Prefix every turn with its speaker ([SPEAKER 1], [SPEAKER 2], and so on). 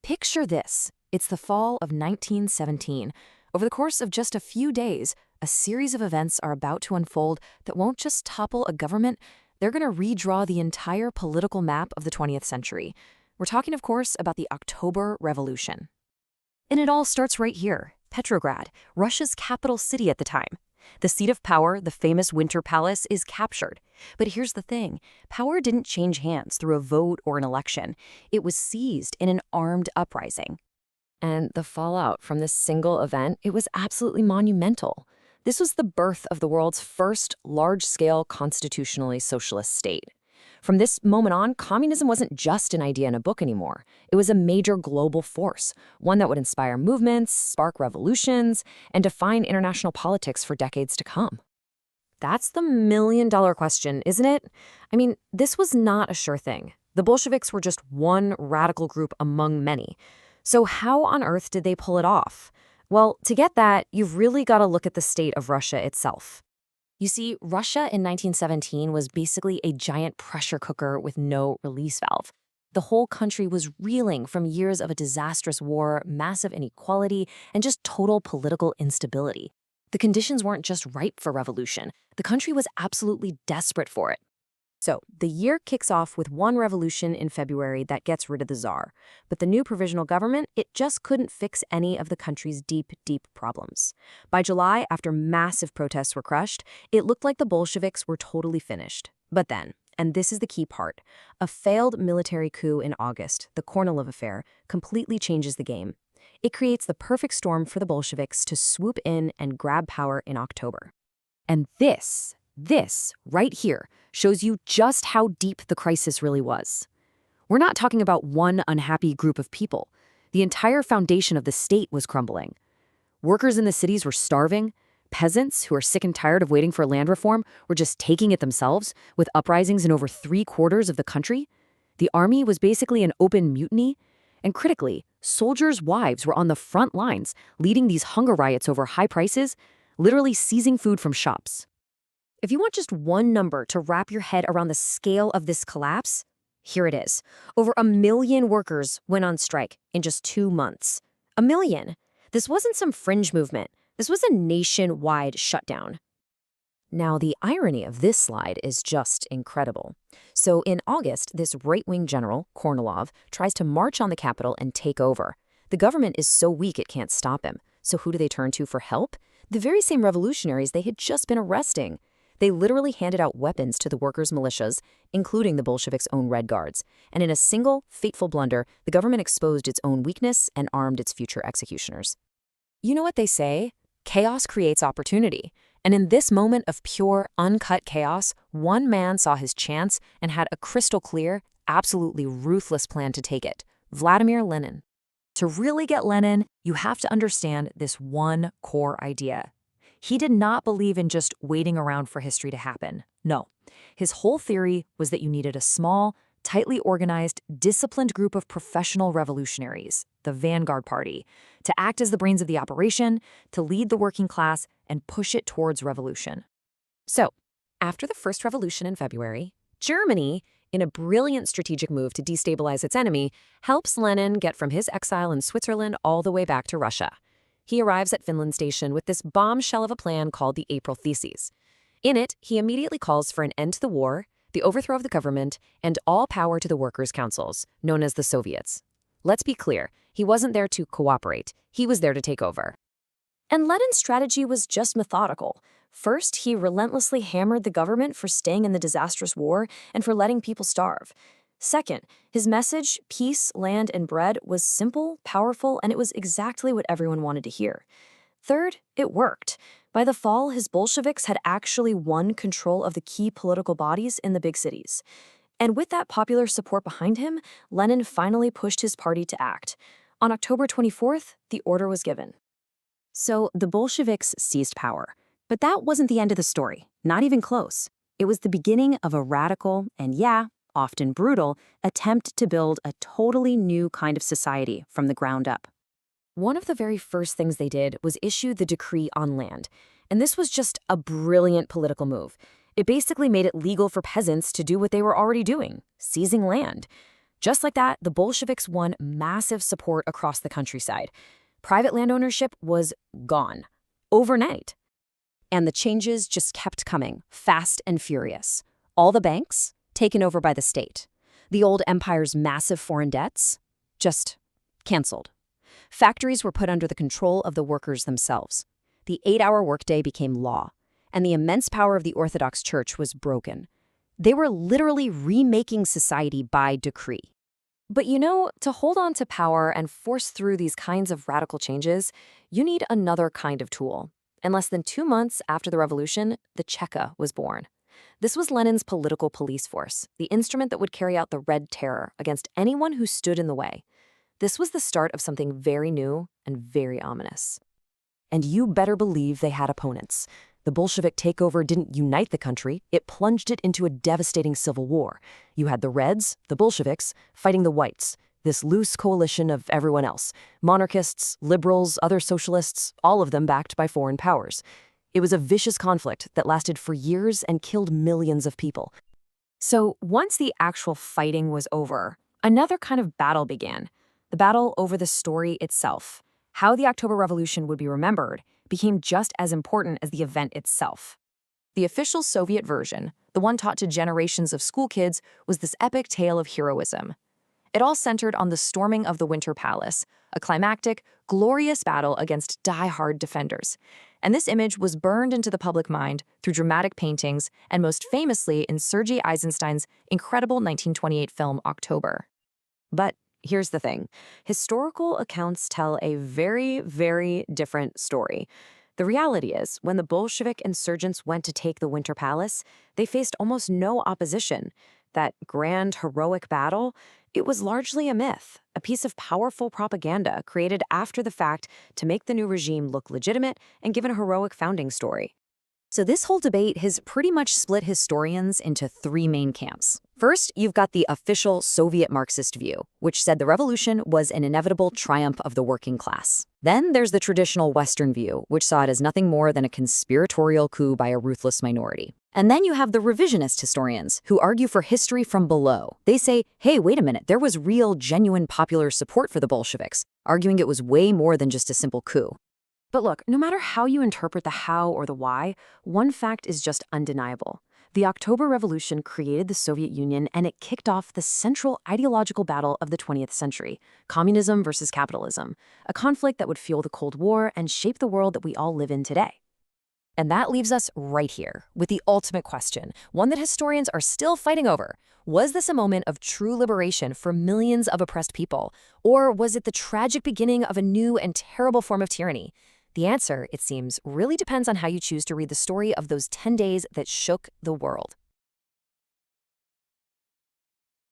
[SPEAKER 1] Picture this. It's the fall of 1917. Over the course of just a few days, a series of events are about to unfold that won't just topple a government, they're going to redraw the entire political map of the 20th century. We're talking, of course, about the October Revolution. And it all starts right here, Petrograd, Russia's capital city at the time. The seat of power, the famous Winter Palace, is captured. But here's the thing. Power didn't change hands through a vote or an election. It was seized in an armed uprising. And the fallout from this single event, it was absolutely monumental. This was the birth of the world's first large-scale constitutionally socialist state. From this moment on, communism wasn't just an idea in a book anymore. It was a major global force, one that would inspire movements, spark revolutions, and define international politics for decades to come. That's the million-dollar question, isn't it? I mean, this was not a sure thing. The Bolsheviks were just one radical group among many. So how on earth did they pull it off? Well, to get that, you've really got to look at the state of Russia itself. You see, Russia in 1917 was basically a giant pressure cooker with no release valve. The whole country was reeling from years of a disastrous war, massive inequality, and just total political instability. The conditions weren't just ripe for revolution. The country was absolutely desperate for it. So, the year kicks off with one revolution in February that gets rid of the Tsar. But the new provisional government, it just couldn't fix any of the country's deep, deep problems. By July, after massive protests were crushed, it looked like the Bolsheviks were totally finished. But then, and this is the key part, a failed military coup in August, the Kornilov affair, completely changes the game. It creates the perfect storm for the Bolsheviks to swoop in and grab power in October. And this right here shows you just how deep the crisis really was. We're not talking about one unhappy group of people. The entire foundation of the state was crumbling. Workers in the cities were starving. Peasants, who are sick and tired of waiting for land reform, were just taking it themselves, with uprisings in over 3/4 of the country. The army was basically an open mutiny. And critically, soldiers' wives were on the front lines, leading these hunger riots over high prices, literally seizing food from shops. If you want just one number to wrap your head around the scale of this collapse, here it is. Over 1 million workers went on strike in just 2 months. 1 million. This wasn't some fringe movement. This was a nationwide shutdown. Now, the irony of this slide is just incredible. So in August, this right-wing general, Kornilov, tries to march on the capital and take over. The government is so weak it can't stop him. So who do they turn to for help? The very same revolutionaries they had just been arresting. They literally handed out weapons to the workers' militias, including the Bolsheviks' own Red Guards. And in a single, fateful blunder, the government exposed its own weakness and armed its future executioners. You know what they say? Chaos creates opportunity. And in this moment of pure, uncut chaos, one man saw his chance and had a crystal clear, absolutely ruthless plan to take it: Vladimir Lenin. To really get Lenin, you have to understand this one core idea. He did not believe in just waiting around for history to happen. No. His whole theory was that you needed a small, tightly organized, disciplined group of professional revolutionaries, the Vanguard Party, to act as the brains of the operation, to lead the working class, and push it towards revolution. So, after the first revolution in February, Germany, in a brilliant strategic move to destabilize its enemy, helps Lenin get from his exile in Switzerland all the way back to Russia. He arrives at Finland Station with this bombshell of a plan called the April Theses. In it, he immediately calls for an end to the war, the overthrow of the government, and all power to the workers' councils, known as the Soviets. Let's be clear, he wasn't there to cooperate. He was there to take over. And Lenin's strategy was just methodical. First, he relentlessly hammered the government for staying in the disastrous war and for letting people starve. Second, his message, peace, land, and bread, was simple, powerful, and it was exactly what everyone wanted to hear. Third, it worked. By the fall, his Bolsheviks had actually won control of the key political bodies in the big cities. And with that popular support behind him, Lenin finally pushed his party to act. On October 24th, the order was given. So the Bolsheviks seized power. But that wasn't the end of the story, not even close. It was the beginning of a radical and, often brutal, attempt to build a totally new kind of society from the ground up. One of the very first things they did was issue the Decree on Land. And this was just a brilliant political move. It basically made it legal for peasants to do what they were already doing, seizing land. Just like that, the Bolsheviks won massive support across the countryside. Private land ownership was gone overnight. And the changes just kept coming, fast and furious. All the banks taken over by the state. The old empire's massive foreign debts just canceled. Factories were put under the control of the workers themselves. The 8-hour workday became law, and the immense power of the Orthodox Church was broken. They were literally remaking society by decree. But to hold on to power and force through these kinds of radical changes, you need another kind of tool. In less than 2 months after the revolution, the Cheka was born. This was Lenin's political police force, the instrument that would carry out the Red Terror against anyone who stood in the way. This was the start of something very new and very ominous. And you better believe they had opponents. The Bolshevik takeover didn't unite the country, it plunged it into a devastating civil war. You had the Reds, the Bolsheviks, fighting the Whites, this loose coalition of everyone else. Monarchists, liberals, other socialists, all of them backed by foreign powers. It was a vicious conflict that lasted for years and killed millions of people. So once the actual fighting was over, another kind of battle began. The battle over the story itself. How the October Revolution would be remembered became just as important as the event itself. The official Soviet version, the one taught to generations of school kids, was this epic tale of heroism. It all centered on the storming of the Winter Palace, a climactic, glorious battle against die-hard defenders. And this image was burned into the public mind through dramatic paintings and most famously in Sergei Eisenstein's incredible 1928 film October. But here's the thing. Historical accounts tell a very, very different story. The reality is, when the Bolshevik insurgents went to take the Winter Palace, they faced almost no opposition. That grand, heroic battle, it was largely a myth, a piece of powerful propaganda created after the fact to make the new regime look legitimate and give a heroic founding story. So this whole debate has pretty much split historians into 3 main camps. First, you've got the official Soviet Marxist view, which said the revolution was an inevitable triumph of the working class. Then there's the traditional Western view, which saw it as nothing more than a conspiratorial coup by a ruthless minority. And then you have the revisionist historians, who argue for history from below. They say, hey, wait a minute, there was real, genuine popular support for the Bolsheviks, arguing it was way more than just a simple coup. But look, no matter how you interpret the how or the why, one fact is just undeniable. The October Revolution created the Soviet Union, and it kicked off the central ideological battle of the 20th century, communism versus capitalism, a conflict that would fuel the Cold War and shape the world that we all live in today. And that leaves us right here with the ultimate question, one that historians are still fighting over. Was this a moment of true liberation for millions of oppressed people? Or was it the tragic beginning of a new and terrible form of tyranny? The answer, it seems, really depends on how you choose to read the story of those 10 days that shook the world.